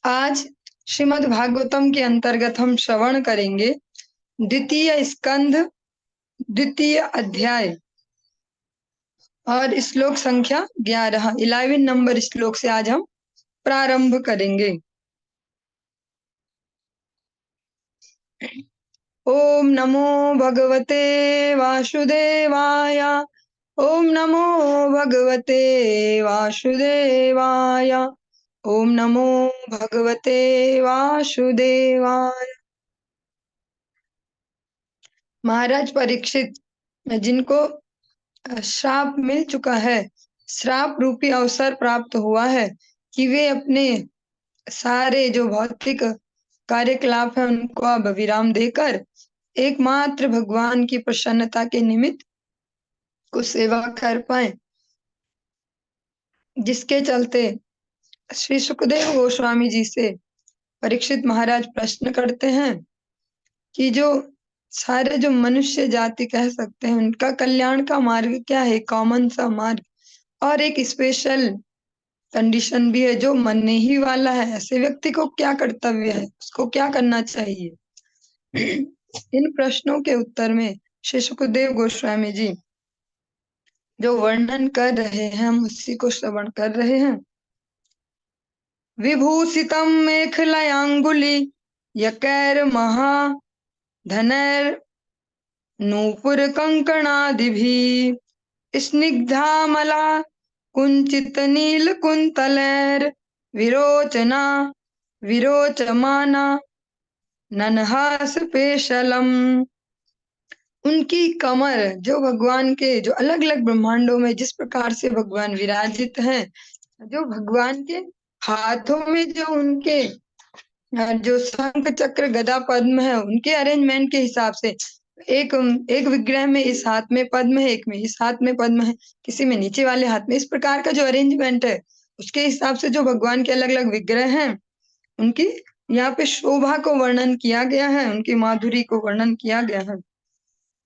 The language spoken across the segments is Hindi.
आज श्रीमद् भागवतम के अंतर्गत हम श्रवण करेंगे द्वितीय स्कंध द्वितीय अध्याय और श्लोक संख्या 11 नंबर श्लोक से आज हम प्रारंभ करेंगे। ओम नमो भगवते वासुदेवाय। ओम नमो भगवते वासुदेवाय। ओम नमो भगवते वासुदेवाय। महाराज परीक्षित, जिनको श्राप मिल चुका है, श्राप रूपी अवसर प्राप्त हुआ है कि वे अपने सारे जो भौतिक कार्यकलाप है उनको अब विराम देकर एकमात्र भगवान की प्रसन्नता के निमित्त कुछ सेवा कर पाए, जिसके चलते श्री सुखदेव गोस्वामी जी से परीक्षित महाराज प्रश्न करते हैं कि जो सारे जो मनुष्य जाति कह सकते हैं उनका कल्याण का मार्ग क्या है, कॉमन सा मार्ग, और एक स्पेशल कंडीशन भी है जो मरने ही वाला है, ऐसे व्यक्ति को क्या कर्तव्य है, उसको क्या करना चाहिए। इन प्रश्नों के उत्तर में श्री सुखदेव गोस्वामी जी जो वर्णन कर रहे हैं हम उसी को श्रवण कर रहे हैं। विभूषितम मेखलायांगुली यकैर महा धनैर नूपुर कंकणादिभिः स्निग्धामला कुंचित नील कुंतलैर विरोचना विरोचमाना ननहास पेशलम। उनकी कमर जो भगवान के जो अलग अलग ब्रह्मांडों में जिस प्रकार से भगवान विराजित हैं, जो भगवान के हाथों में जो उनके जो शंख चक्र गदा पद्म है उनके अरेंजमेंट के हिसाब से एक एक विग्रह में इस हाथ में पद्म है, एक में इस हाथ में पद्म है, किसी में नीचे वाले हाथ में, इस प्रकार का जो अरेंजमेंट है उसके हिसाब से जो भगवान के अलग अलग विग्रह हैं उनकी यहाँ पे शोभा को वर्णन किया गया है, उनकी माधुरी को वर्णन किया गया है।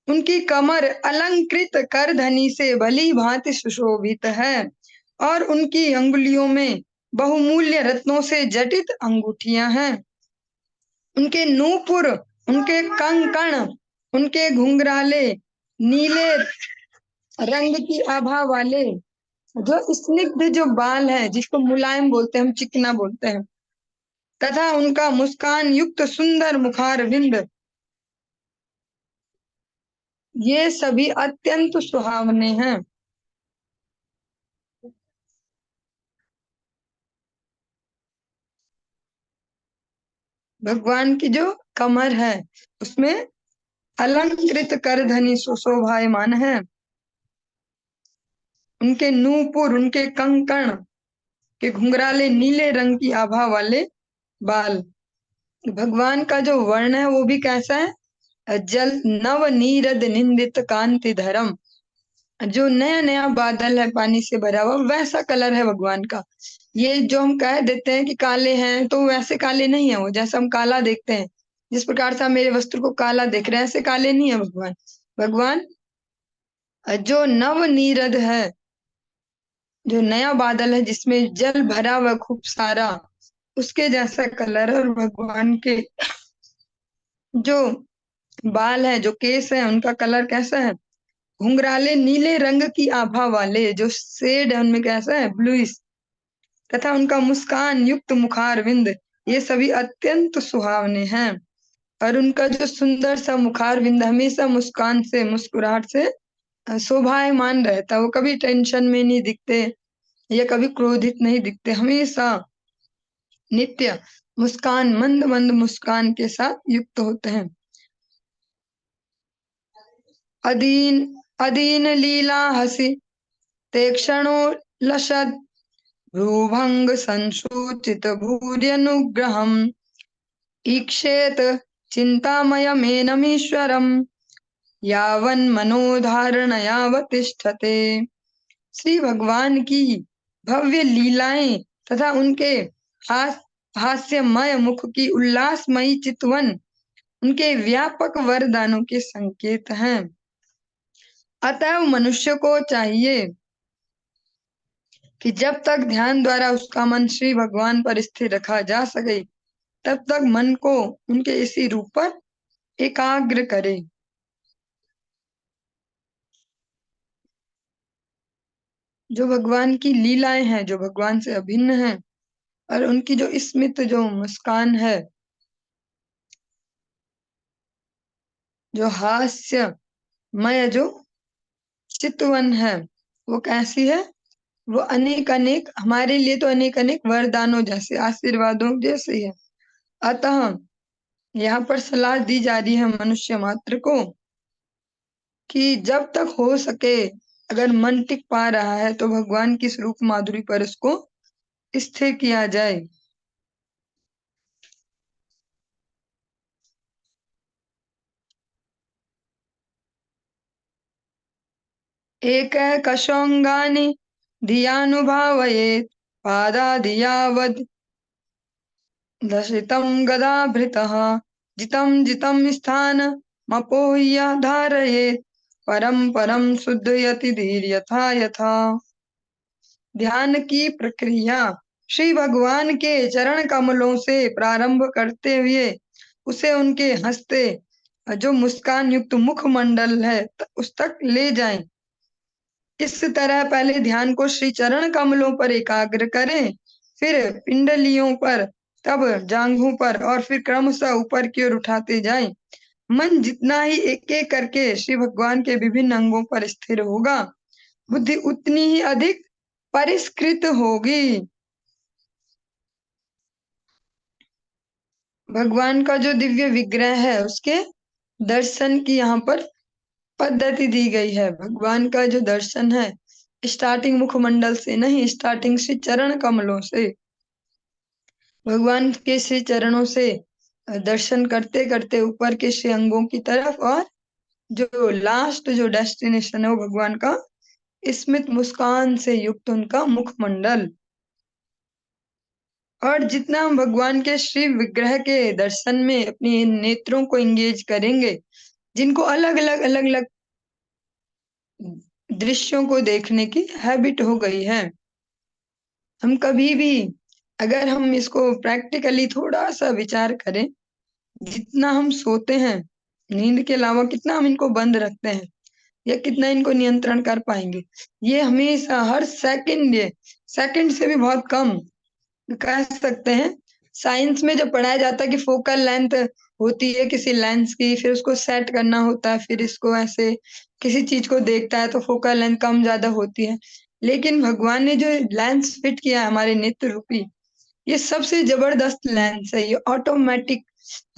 उनकी कमर अलंकृत करधनी से भली भांति सुशोभित है और उनकी अंगुलियों में बहुमूल्य रत्नों से जटित अंगूठियां हैं। उनके नूपुर, उनके कंकण, उनके घुंघराले नीले रंग की आभा वाले जो स्निग्ध जो बाल है जिसको मुलायम बोलते हैं, हम चिकना बोलते हैं, तथा उनका मुस्कान युक्त सुंदर मुखार बिंद, ये सभी अत्यंत सुहावने हैं। भगवान की जो कमर है उसमें अलंकृत करधनी सुशोभायमान है। उनके नूपुर, उनके कंकण के घुंघराले नीले रंग की आभा वाले बाल। भगवान का जो वर्ण है वो भी कैसा है, जल नव नीरद निंदित कांति धरम, जो नया नया बादल है पानी से भरा हुआ वैसा कलर है भगवान का। ये जो हम कह देते हैं कि काले हैं तो वैसे काले नहीं है वो, जैसा हम काला देखते हैं, जिस प्रकार से हम मेरे वस्त्र को काला देख रहे हैं ऐसे काले नहीं है भगवान। भगवान जो नव नीरद है, जो नया बादल है जिसमें जल भरा हुआ खूब सारा, उसके जैसा कलर है। और भगवान के जो बाल है, जो केस है, उनका कलर कैसा है, घुंघराले नीले रंग की आभा वाले, जो शेड है उनमें कैसा है, ब्लूइश, तथा उनका मुस्कान युक्त मुखार बिंद, ये सभी अत्यंत सुहावने हैं। और उनका जो सुंदर सा मुखार बिंद हमेशा मुस्कान से, मुस्कुराहट से शोभायमान रहता है। वो कभी टेंशन में नहीं दिखते या कभी क्रोधित नहीं दिखते, हमेशा नित्य मुस्कान, मंद मंद मुस्कान के साथ युक्त होते हैं। अदीन अदीन लीला हसी ते क्षणो लसद भ्रूभंग संसूचित भूर्यनुग्रहम ईक्षेत चिंतामयमेनमीश्वरम यावन् मनोधारणयावतिष्ठते। श्री भगवान की भव्य लीलाएं तथा उनके हास्यमय मुख की उल्लासमयी चितवन उनके व्यापक वरदानों के संकेत हैं। अतः मनुष्य को चाहिए कि जब तक ध्यान द्वारा उसका मन श्री भगवान पर स्थिर रखा जा सके तब तक मन को उनके इसी रूप पर एकाग्र करे। जो भगवान की लीलाएं हैं, जो भगवान से अभिन्न हैं, और उनकी जो स्मित जो मुस्कान है, जो हास्यमय जो चितवन है, वो कैसी है? वो अनेक अनेक हमारे लिए तो अनेक अनेक वरदानों जैसे, आशीर्वादों जैसे है। अतः यहाँ पर सलाह दी जा रही है मनुष्य मात्र को कि जब तक हो सके अगर मन टिक पा रहा है तो भगवान की स्वरूप माधुरी पर उसको स्थिर किया जाए। एक कशोंगानि धियानुभावयेत् पादादियावद् दशितं गदाभृतः जितं जितं स्थानमपोह्य धारयेत् परम परम शुद्धयति धीर यथा यथा। ध्यान की प्रक्रिया श्री भगवान के चरण कमलों से प्रारंभ करते हुए उसे उनके हंसते जो मुस्कान युक्त मुखमंडल है उस तक ले जाएं। इस तरह पहले ध्यान को श्री चरण कमलों पर एकाग्र करें, फिर पिंडलियों पर, तब जांघों पर और फिर क्रमशः ऊपर की ओर उठाते जाएं। मन जितना ही एक एक करके श्री भगवान के विभिन्न अंगों पर स्थिर होगा, बुद्धि उतनी ही अधिक परिष्कृत होगी। भगवान का जो दिव्य विग्रह है उसके दर्शन की यहाँ पर पद्धति दी गई है। भगवान का जो दर्शन है स्टार्टिंग मुखमंडल से नहीं, स्टार्टिंग श्री चरण कमलों से, भगवान के श्री चरणों से दर्शन करते करते ऊपर के श्री अंगों की तरफ, और जो लास्ट जो डेस्टिनेशन है वो भगवान का स्मित मुस्कान से युक्त उनका मुखमंडल। और जितना हम भगवान के श्री विग्रह के दर्शन में अपने नेत्रों को एंगेज करेंगे, जिनको अलग अलग दृश्यों को देखने की हैबिट हो गई है, हम कभी भी अगर हम इसको प्रैक्टिकली थोड़ा सा विचार करें, जितना हम सोते हैं नींद के अलावा कितना हम इनको बंद रखते हैं या कितना इनको नियंत्रण कर पाएंगे? ये हमेशा हर सेकंड, ये सेकंड से भी बहुत कम कह सकते हैं। साइंस में जब पढ़ाया जाता है कि फोकल लेंथ होती है किसी लेंस की, फिर उसको सेट करना होता है, फिर इसको ऐसे किसी चीज को देखता है तो फोकल लेंथ कम ज्यादा होती है। लेकिन भगवान ने जो लेंस फिट किया है हमारे नेत्र रूपी, ये सबसे जबरदस्त लेंस है। ये ऑटोमेटिक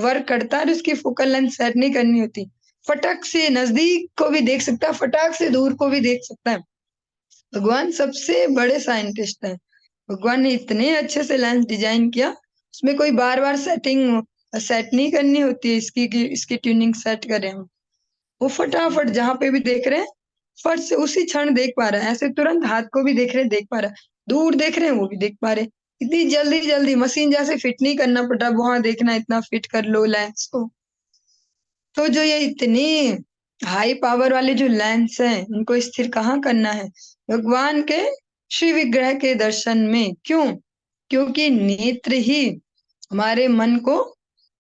वर्क करता है और उसकी फोकल लेंथ सेट नहीं करनी होती। फटक से नजदीक को भी देख सकता है, फटाक से दूर को भी देख सकता है। भगवान सबसे बड़े साइंटिस्ट हैं। भगवान ने इतने अच्छे से लेंस डिजाइन किया, उसमें कोई बार बार सेटिंग सेट नहीं करनी होती है इसकी कि इसकी ट्यूनिंग सेट करें हम। वो फटाफट जहां पे भी देख रहे हैं फट से उसी क्षण देख पा रहा है, ऐसे तुरंत हाथ को भी देख रहे हैं देख पा रहा है, दूर देख रहे हैं वो भी देख पा रहे हैं। इतनी जल्दी जल्दी मशीन जैसे फिट नहीं करना पड़ रहा, वहां देखना इतना फिट कर लो लेंस को। तो जो ये इतनी हाई पावर वाले जो लेंस हैं उनको स्थिर कहाँ करना है? भगवान के श्री विग्रह के दर्शन में। क्यों? क्योंकि नेत्र ही हमारे मन को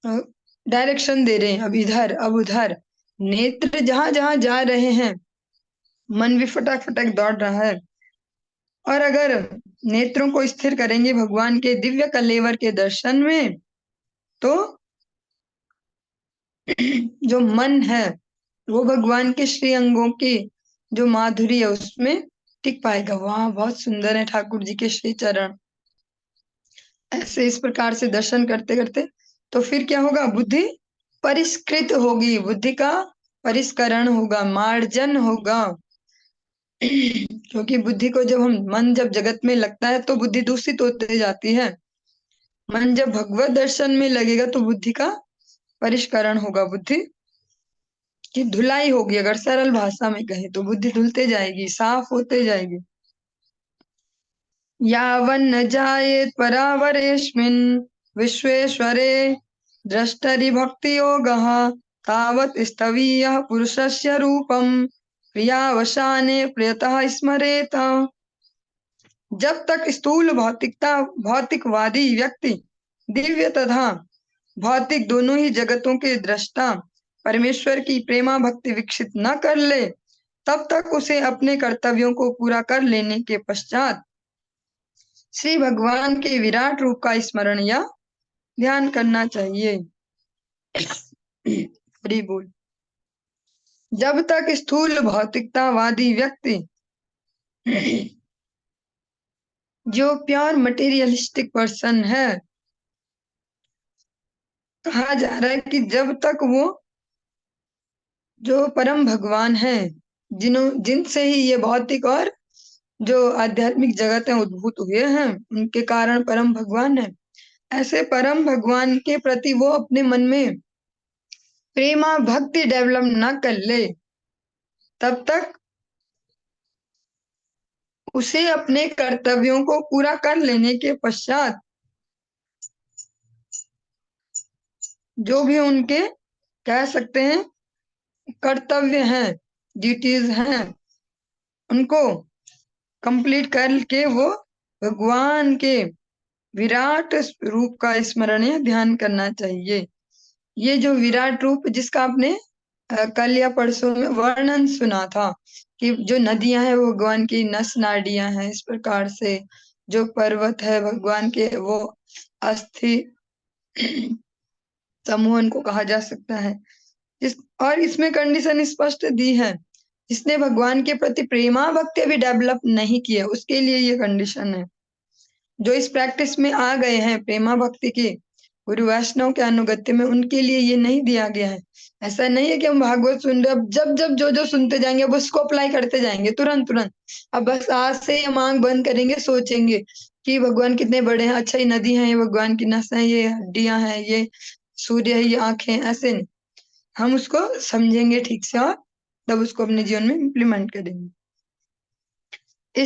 डायरेक्शन दे रहे हैं, अब इधर अब उधर। नेत्र जहां जहां जा रहे हैं मन भी फटाक फटाक दौड़ रहा है। और अगर नेत्रों को स्थिर करेंगे भगवान के दिव्य कलेवर के दर्शन में, तो जो मन है वो भगवान के श्री अंगों की जो माधुरी है उसमें टिक पाएगा। वहां बहुत सुंदर है ठाकुर जी के श्री चरण। ऐसे इस प्रकार से दर्शन करते करते तो फिर क्या होगा? बुद्धि परिष्कृत होगी, बुद्धि का परिष्करण होगा, मार्जन होगा। क्योंकि बुद्धि को जब हम मन जब जगत में लगता है तो बुद्धि दूषित होते जाती है। मन जब भगवत दर्शन में लगेगा तो बुद्धि का परिष्करण होगा, बुद्धि की धुलाई होगी। अगर सरल भाषा में कहे तो बुद्धि धुलते जाएगी, साफ होते जाएगी। यावन्न जायेत परावरेस्मिन् विश्वेश्वरे द्रष्टरि भक्ति योगः तावत् स्थवीयः पुरुषस्य रूपं क्रियावसाने प्रयतः स्मरेत। जब तक स्थूल भौतिकवादी व्यक्ति दिव्य तथा भौतिक दोनों ही जगतों के दृष्टा परमेश्वर की प्रेमा भक्ति विकसित न कर ले, तब तक उसे अपने कर्तव्यों को पूरा कर लेने के पश्चात श्री भगवान के विराट रूप का स्मरण या ध्यान करना चाहिए। हरि बोल। जब तक स्थूल भौतिकतावादी व्यक्ति जो प्योर मटेरियलिस्टिक पर्सन है, कहा जा रहा है कि जब तक वो जो परम भगवान है, जिनसे ही ये भौतिक और जो आध्यात्मिक जगत है उद्भूत हुए हैं, उनके कारण परम भगवान है, ऐसे परम भगवान के प्रति वो अपने मन में प्रेमा भक्ति डेवलप ना कर ले, तब तक उसे अपने कर्तव्यों को पूरा कर लेने के पश्चात जो भी उनके कह सकते हैं कर्तव्य हैं, ड्यूटीज हैं, उनको कंप्लीट करके वो भगवान के विराट रूप का स्मरण या ध्यान करना चाहिए। ये जो विराट रूप जिसका आपने कल या परसों में वर्णन सुना था कि जो नदियां हैं वो भगवान की नस नाड़ियां हैं, इस प्रकार से जो पर्वत है भगवान के वो अस्थि समूह को कहा जा सकता है। और इसमें कंडीशन स्पष्ट दी है, जिसने भगवान के प्रति प्रेमा भक्ति भी डेवलप नहीं किया उसके लिए ये कंडीशन है। जो इस प्रैक्टिस में आ गए हैं प्रेमा भक्ति के गुरु वैष्णव के अनुगत्य में, उनके लिए ये नहीं दिया गया है। ऐसा नहीं है कि हम भागवत सुन रहे, अब जब जब जो जो सुनते जाएंगे अब उसको अप्लाई करते जाएंगे तुरंत तुरंत। अब बस आज से हम आंख बंद करेंगे, सोचेंगे कि भगवान कितने बड़े हैं, अच्छा ये नदी है, ये भगवान की नस है, ये हड्डियां हैं, ये सूर्य है, ये आंखें, ऐसे नहीं। हम उसको समझेंगे ठीक से और तब उसको अपने जीवन में इम्प्लीमेंट करेंगे।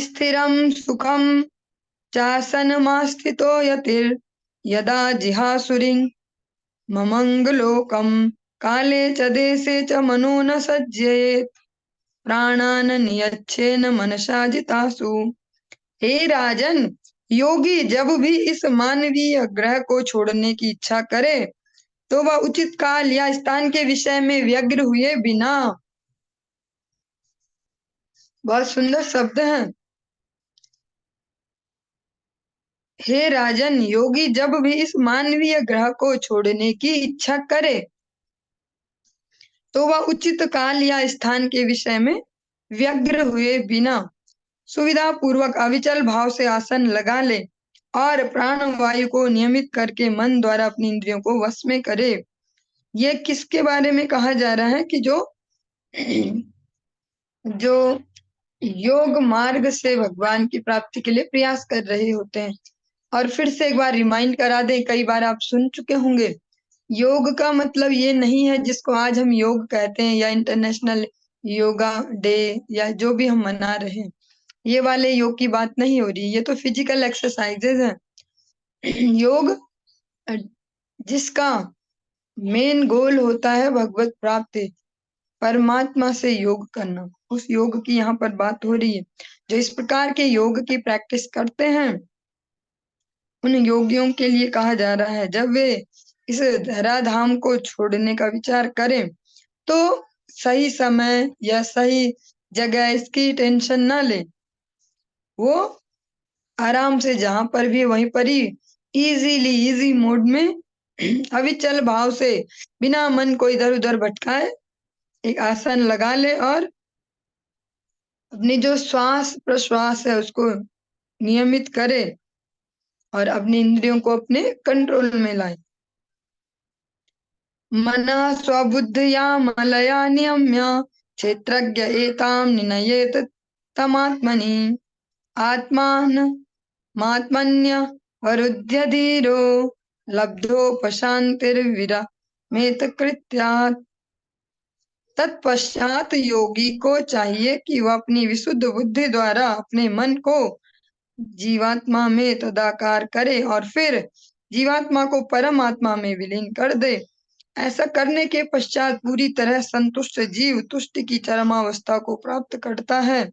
स्थिरम सुखम चासनमास्थितो यतिर यदा जिहासुरिं ममंगलोकम काले च देशे च मनो न सज्जेत प्राणान नियच्छेन मनसा जितासु। हे राजन, योगी जब भी इस मानवीय ग्रह को छोड़ने की इच्छा करे तो वह उचित काल या स्थान के विषय में व्यग्र हुए बिना, बहुत सुंदर शब्द हैं, हे राजन, योगी जब भी इस मानवीय ग्रह को छोड़ने की इच्छा करे तो वह उचित काल या स्थान के विषय में व्यग्र हुए बिना सुविधा पूर्वक अविचल भाव से आसन लगा ले और प्राण वायु को नियमित करके मन द्वारा अपनी इंद्रियों को वश में करे। ये किसके बारे में कहा जा रहा है कि जो जो योग मार्ग से भगवान की प्राप्ति के लिए प्रयास कर रहे होते हैं। और फिर से एक बार रिमाइंड करा दें, कई बार आप सुन चुके होंगे, योग का मतलब ये नहीं है जिसको आज हम योग कहते हैं या इंटरनेशनल योगा डे या जो भी हम मना रहे हैं, ये वाले योग की बात नहीं हो रही। ये तो फिजिकल एक्सरसाइजेज हैं। योग जिसका मेन गोल होता है भगवत प्राप्ति, परमात्मा से योग करना, उस योग की यहाँ पर बात हो रही है। जो इस प्रकार के योग की प्रैक्टिस करते हैं उन योगियों के लिए कहा जा रहा है, जब वे इस धराधाम को छोड़ने का विचार करें तो सही समय या सही जगह इसकी टेंशन ना ले, वो आराम से जहां पर भी वहीं पर ही इजी मोड में अविचल भाव से बिना मन को इधर उधर भटकाए एक आसन लगा ले और अपनी जो श्वास प्रश्वास है उसको नियमित करे और अपनी इंद्रियों को अपने कंट्रोल में लाए। मना स्वबुद्धिया मलया नियम्य क्षेत्रज्ञ एताम निनयेत तमात्मनि आत्मान मात्मन्य वरुध्य धीरो लब्धोपशांतिर्विरमेत कृत्यात्। तत्पश्चात योगी को चाहिए कि वह अपनी विशुद्ध बुद्धि द्वारा अपने मन को जीवात्मा में तदाकार करे और फिर जीवात्मा को परमात्मा में विलीन कर दे। ऐसा करने के पश्चात पूरी तरह संतुष्ट जीव तुष्टि की चरमावस्था को प्राप्त करता है,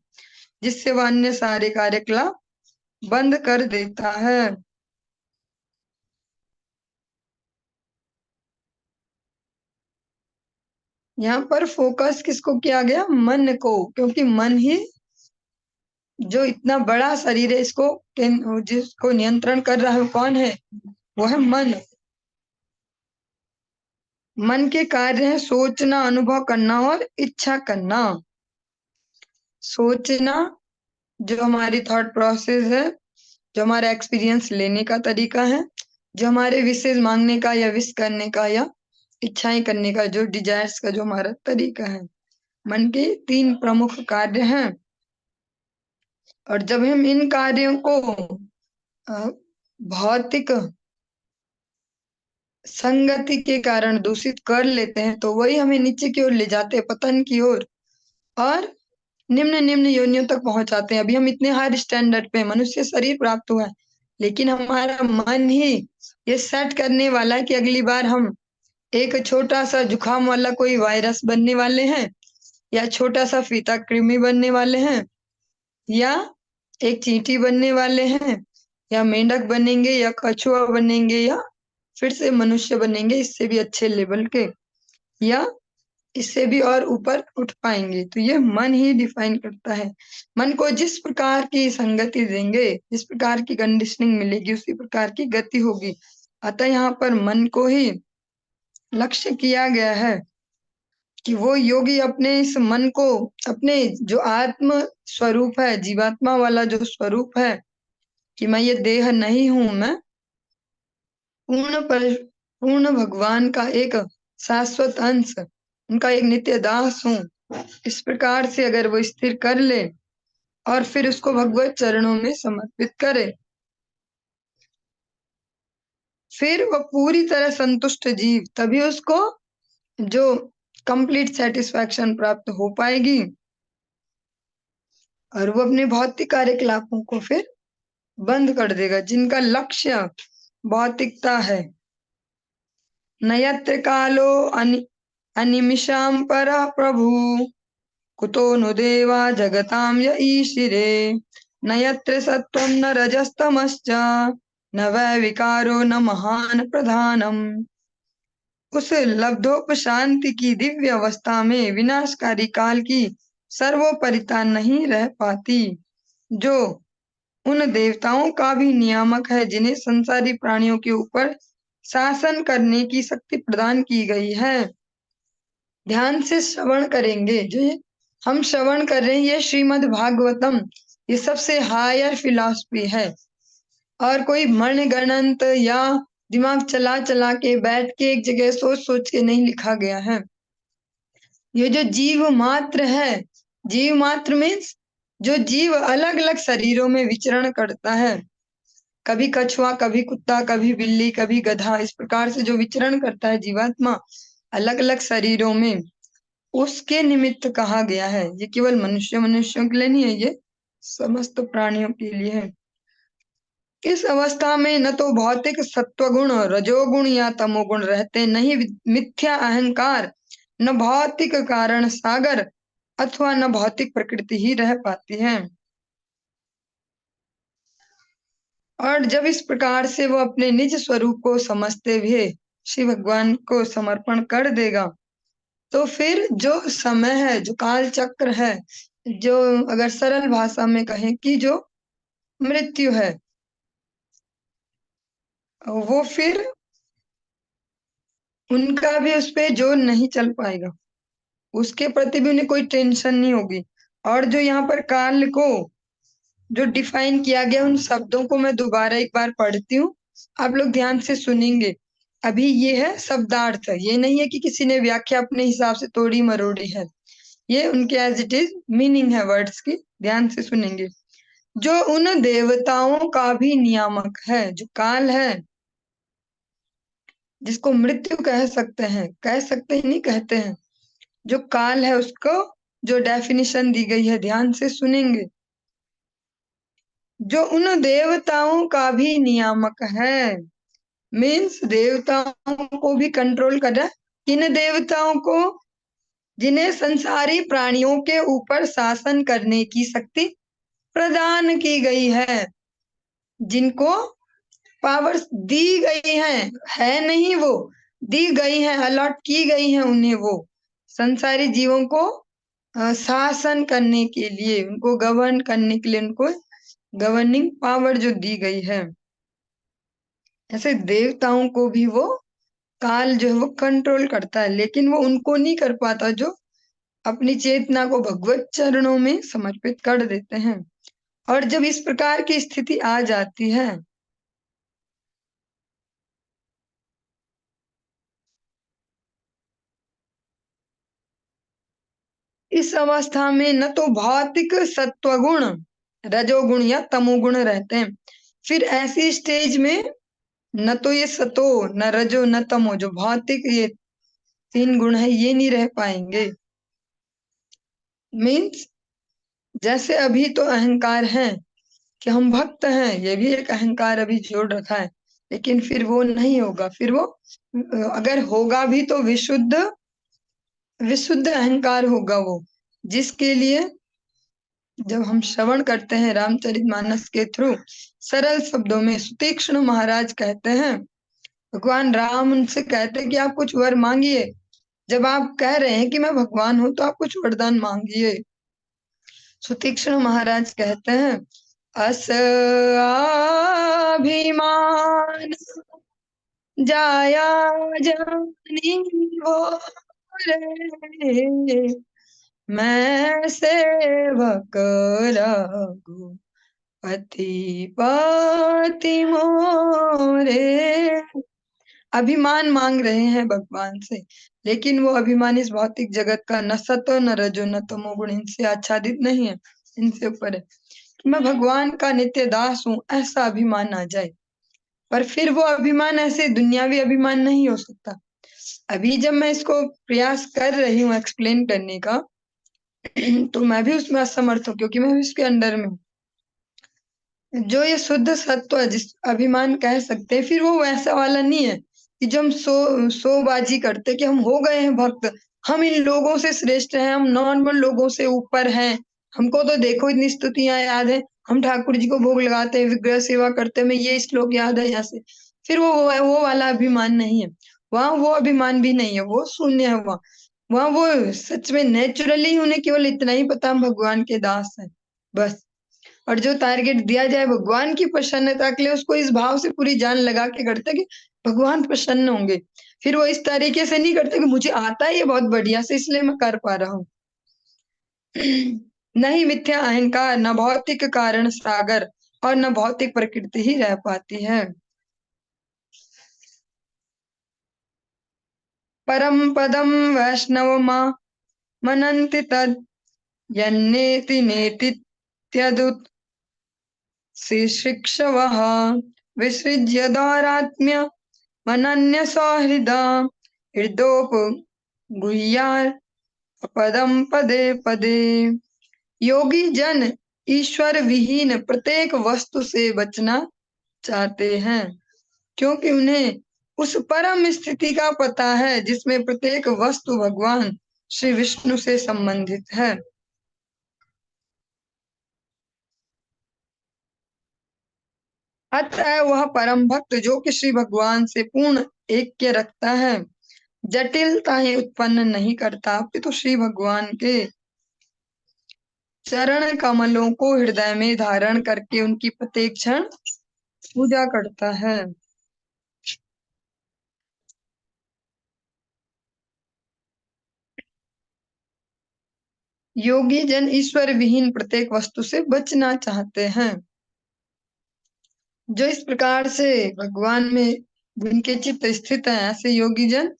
जिससे वह अन्य सारे कार्यकलाप बंद कर देता है। यहाँ पर फोकस किसको किया गया? मन को, क्योंकि मन ही जो इतना बड़ा शरीर है इसको जिसको नियंत्रण कर रहा है वो कौन है? वो है मन। मन के कार्य है सोचना, अनुभव करना और इच्छा करना। सोचना जो हमारी थॉट प्रोसेस है, जो हमारा एक्सपीरियंस लेने का तरीका है, जो हमारे विशेष मांगने का या विश करने का या इच्छाएं करने का, जो डिजायर्स का जो हमारा तरीका है। मन के 3 प्रमुख कार्य हैं। और जब हम इन कार्यों को भौतिक संगति के कारण दूषित कर लेते हैं तो वही हमें नीचे की ओर ले जाते हैं, पतन की ओर, और निम्न निम्न योनियों तक पहुंचाते हैं। अभी हम इतने हाई स्टैंडर्ड पे मनुष्य शरीर प्राप्त हुआ है, लेकिन हमारा मन ही ये सेट करने वाला है कि अगली बार हम एक छोटा सा जुकाम वाला कोई वायरस बनने वाले हैं, या छोटा सा फीता कृमि बनने वाले हैं, या एक चींटी बनने वाले हैं, या मेंढक बनेंगे, या कछुआ बनेंगे, या फिर से मनुष्य बनेंगे इससे भी अच्छे लेवल के, या इससे भी और ऊपर उठ पाएंगे। तो ये मन ही डिफाइन करता है। मन को जिस प्रकार की संगति देंगे, जिस प्रकार की कंडीशनिंग मिलेगी, उसी प्रकार की गति होगी। अतः यहाँ पर मन को ही लक्ष्य किया गया है कि वो योगी अपने इस मन को, अपने जो आत्म स्वरूप है, जीवात्मा वाला जो स्वरूप है कि मैं ये देह नहीं हूं, मैं पूर्ण भगवान का एक शाश्वत अंश, उनका एक नित्य दास हूँ, इस प्रकार से अगर वो स्थिर कर ले और फिर उसको भगवत चरणों में समर्पित करे, फिर वो पूरी तरह संतुष्ट जीव, तभी उसको जो कंप्लीट सेटिस्फैक्शन प्राप्त हो पाएगी और वो अपने भौतिक कार्यकलापों को फिर बंद कर देगा, जिनका लक्ष्य भौतिकता है। न यत्र कालो अनिमिषां परः प्रभु, कुतो नु देवा जगतां य ईशिरे। न यत्र सत्त्वं न रजस्तमश्च, न वै विकारो न महान प्रधानम। उस लब्धोपशांति की दिव्य अवस्था में विनाशकारी काल की सर्वोपरिता नहीं रह पाती, जो उन देवताओं का भी नियामक है जिन्हें संसारी प्राणियों के ऊपर शासन करने की शक्ति प्रदान की गई है। ध्यान से श्रवण करेंगे, जो ये हम श्रवण कर रहे हैं ये श्रीमद् भागवतम, ये सबसे हायर फिलॉसफी है, और कोई मनगढ़ंत या दिमाग चला चला के बैठ के एक जगह सोच सोच के नहीं लिखा गया है। ये जो जीव मात्र है, जीव मात्र मीन्स जो जीव अलग अलग शरीरों में विचरण करता है, कभी कछुआ, कभी कुत्ता, कभी बिल्ली, कभी गधा, इस प्रकार से जो विचरण करता है जीवात्मा अलग अलग शरीरों में, उसके निमित्त कहा गया है। ये केवल मनुष्यों के लिए नहीं है, ये समस्त प्राणियों के लिए है। इस अवस्था में न तो भौतिक सत्वगुण, रजोगुण या तमोगुण रहते, नहीं मिथ्या अहंकार, न भौतिक कारण सागर अथवा न भौतिक प्रकृति ही रह पाती है। और जब इस प्रकार से वो अपने निज स्वरूप को समझते हुए श्री भगवान को समर्पण कर देगा, तो फिर जो समय है, जो काल चक्र है, जो अगर सरल भाषा में कहें कि जो मृत्यु है, वो फिर उनका भी उस पे जोर नहीं चल पाएगा, उसके प्रति भी उन्हें कोई टेंशन नहीं होगी। और जो यहाँ पर काल को जो डिफाइन किया गया, उन शब्दों को मैं दोबारा एक बार पढ़ती हूँ, आप लोग ध्यान से सुनेंगे। अभी ये है शब्दार्थ, ये नहीं है कि किसी ने व्याख्या अपने हिसाब से तोड़ी मरोड़ी है, ये उनके एज इट इज मीनिंग है वर्ड्स की, ध्यान से सुनेंगे। जो उन देवताओं का भी नियामक है, जो काल है, जिसको मृत्यु कह सकते हैं, कह सकते हैं नहीं कहते हैं, जो काल है उसको जो डेफिनेशन दी गई है, ध्यान से सुनेंगे। जो उन देवताओं का भी नियामक है, मीन्स देवताओं को भी कंट्रोल कर रहा है। किन देवताओं को? जिन्हें संसारी प्राणियों के ऊपर शासन करने की शक्ति प्रदान की गई है। जिनको पावर्स दी गई हैं, है नहीं वो, दी गई हैं, अलॉट की गई हैं उन्हें वो संसारी जीवों को शासन करने के लिए, उनको गवर्न करने के लिए, उनको गवर्निंग पावर जो दी गई है। ऐसे देवताओं को भी वो काल जो है वो कंट्रोल करता है, लेकिन वो उनको नहीं कर पाता जो अपनी चेतना को भगवत चरणों में समर्पित कर देते हैं। और जब इस प्रकार की स्थिति आ जाती है, इस अवस्था में न तो भौतिक सत्वगुण, रजोगुण या तमोगुण रहते हैं। फिर ऐसी स्टेज में न तो ये सतो, न रजो, न तमो, जो भौतिक ये तीन गुण है, ये नहीं रह पाएंगे। मीन्स जैसे अभी तो अहंकार है कि हम भक्त हैं, ये भी एक अहंकार अभी जोड़ रखा है, लेकिन फिर वो नहीं होगा। फिर वो अगर होगा भी तो विशुद्ध विशुद्ध अहंकार होगा वो, जिसके लिए जब हम श्रवण करते हैं रामचरितमानस के थ्रू, सरल शब्दों में सुतीक्ष्ण महाराज कहते हैं, भगवान राम उनसे कहते हैं कि आप कुछ वर मांगिए। जब आप कह रहे हैं कि मैं भगवान हूं तो आप कुछ वरदान मांगिए। सुतीक्ष्ण महाराज कहते हैं, अस अभिमान जाया जानी वो रे, मैं सेवक रघुपति पति मोरे। अभिमान मांग रहे हैं भगवान से, लेकिन वो अभिमान इस भौतिक जगत का न सतो न रजो न तमोगुण इनसे आच्छादित नहीं है, इनसे ऊपर है। मैं भगवान का नित्य दास हूं, ऐसा अभिमान आ जाए। पर फिर वो अभिमान ऐसे दुनियावी अभिमान नहीं हो सकता। अभी जब मैं इसको प्रयास कर रही हूँ एक्सप्लेन करने का, तो मैं भी उसमें असमर्थ हूँ, क्योंकि मैं भी उसके अंडर में हूँ। जो ये शुद्ध सत्व है, जिस अभिमान कह सकते हैं, फिर वो वैसा वाला नहीं है कि जो हम सोबाजी करते कि हम हो गए हैं भक्त, हम इन लोगों से श्रेष्ठ हैं, हम नॉर्मल लोगों से ऊपर हैं, हमको तो देखो इतनी स्तुतियां याद है, हम ठाकुर जी को भोग लगाते हैं, विग्रह सेवा करते हैं, हमें ये श्लोक याद है यहाँ से। फिर वो वाला अभिमान नहीं है। वहां वो अभिमान भी नहीं है, वो शून्य है। वहां वो सच में नेचुरली उन्हें केवल इतना ही पता हम भगवान के दास हैं, बस। और जो टारगेट दिया जाए भगवान की प्रसन्नता के लिए, उसको इस भाव से पूरी जान लगा के करते कि भगवान प्रसन्न होंगे। फिर वो इस तरीके से नहीं करते कि मुझे आता है ये बहुत बढ़िया से इसलिए मैं कर पा रहा हूँ। नहीं, मिथ्या अहंकार न भौतिक कारण सागर और न भौतिक प्रकृति ही रह पाती है। परम पदम वैष्णव मनन्ति तद यन्नेति नेति त्यदुत शिक्षवः विसृज्य दौरात्म्य मनन्य सौहृदा हृदोप गुह्यार पदम पदे पदे। योगी जन ईश्वर विहीन प्रत्येक वस्तु से बचना चाहते हैं, क्योंकि उन्हें उस परम स्थिति का पता है जिसमें प्रत्येक वस्तु भगवान श्री विष्णु से संबंधित है। अतः वह परम भक्त जो कि श्री भगवान से पूर्ण ऐक्य रखता है, जटिलताएं उत्पन्न नहीं करता, अपितु श्री भगवान के चरण कमलों को हृदय में धारण करके उनकी प्रत्येक क्षण पूजा करता है। योगी जन ईश्वर विहीन प्रत्येक वस्तु से बचना चाहते हैं। जो इस प्रकार से भगवान में जिनके चित्त स्थित है, ऐसे योगी जन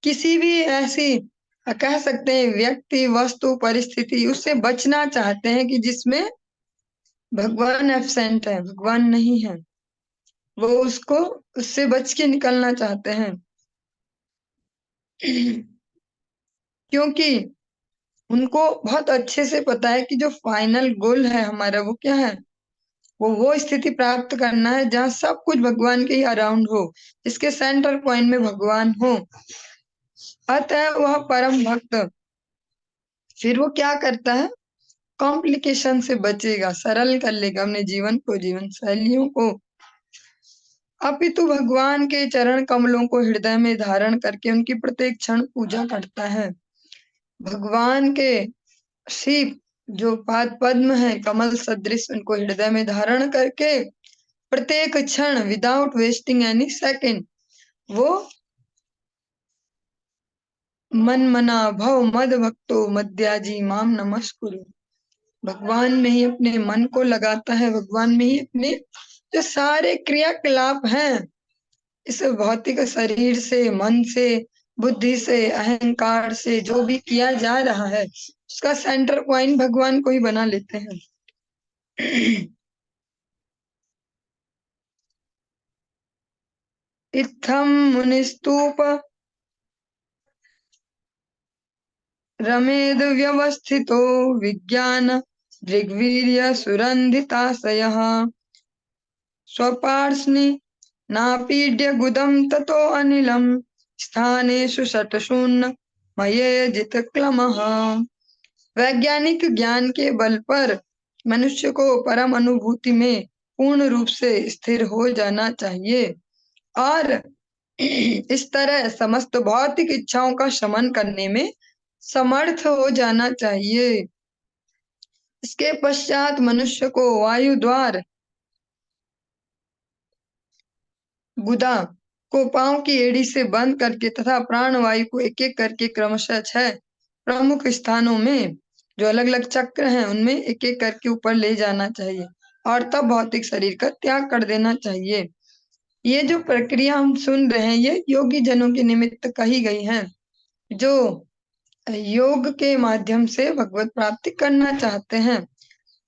किसी भी ऐसी कह सकते हैं व्यक्ति, वस्तु, परिस्थिति, उससे बचना चाहते हैं कि जिसमें भगवान एब्सेंट है, भगवान नहीं है। वो उसको उससे बच के निकलना चाहते हैं। क्योंकि उनको बहुत अच्छे से पता है कि जो फाइनल गोल है हमारा, वो क्या है? वो स्थिति प्राप्त करना है जहाँ सब कुछ भगवान के ही अराउंड हो, इसके सेंटर पॉइंट में भगवान हो। अतः वह परम भक्त फिर वो क्या करता है? कॉम्प्लिकेशन से बचेगा, सरल कर लेगा अपने जीवन को, जीवन शैलियों को, अपितु भगवान के चरण कमलों को हृदय में धारण करके उनकी प्रत्येक क्षण पूजा करता है। भगवान के श्री जो पाद पद्म है कमल सदृश, उनको हृदय में धारण करके प्रत्येक क्षण विदाउट वेस्टिंग एनी सेकेंड वो मन मना भव मद भक्तो मद्याजी माम नमस्कुरु, भगवान में ही अपने मन को लगाता है, भगवान में ही अपने जो सारे क्रियाकलाप हैं इस भौतिक शरीर से, मन से, बुद्धि से, अहंकार से जो भी किया जा रहा है उसका सेंटर पॉइंट भगवान को ही बना लेते हैं। इत्थम मुनिस्तूप रमेद व्यवस्थितो विज्ञान दृग्वीर्य सुरंधिताशयः स्वपार्ष्णि नापीड्य गुदम ततो अनिलम स्थानेषु शतशून्य मयेजित क्लमः। वैज्ञानिक ज्ञान के बल पर मनुष्य को परम अनुभूति में पूर्ण रूप से स्थिर हो जाना चाहिए और इस तरह समस्त भौतिक इच्छाओं का शमन करने में समर्थ हो जाना चाहिए। इसके पश्चात मनुष्य को वायु द्वार गुदा को पांव की एड़ी से बंद करके तथा प्राण वायु को एक एक करके क्रमशः 6 प्रमुख स्थानों में जो अलग अलग चक्र हैं उनमें एक एक करके ऊपर ले जाना चाहिए और तब भौतिक शरीर का त्याग कर देना चाहिए। ये जो प्रक्रिया हम सुन रहे हैं ये योगी जनों के निमित्त कही गई है जो योग के माध्यम से भगवत प्राप्ति करना चाहते हैं,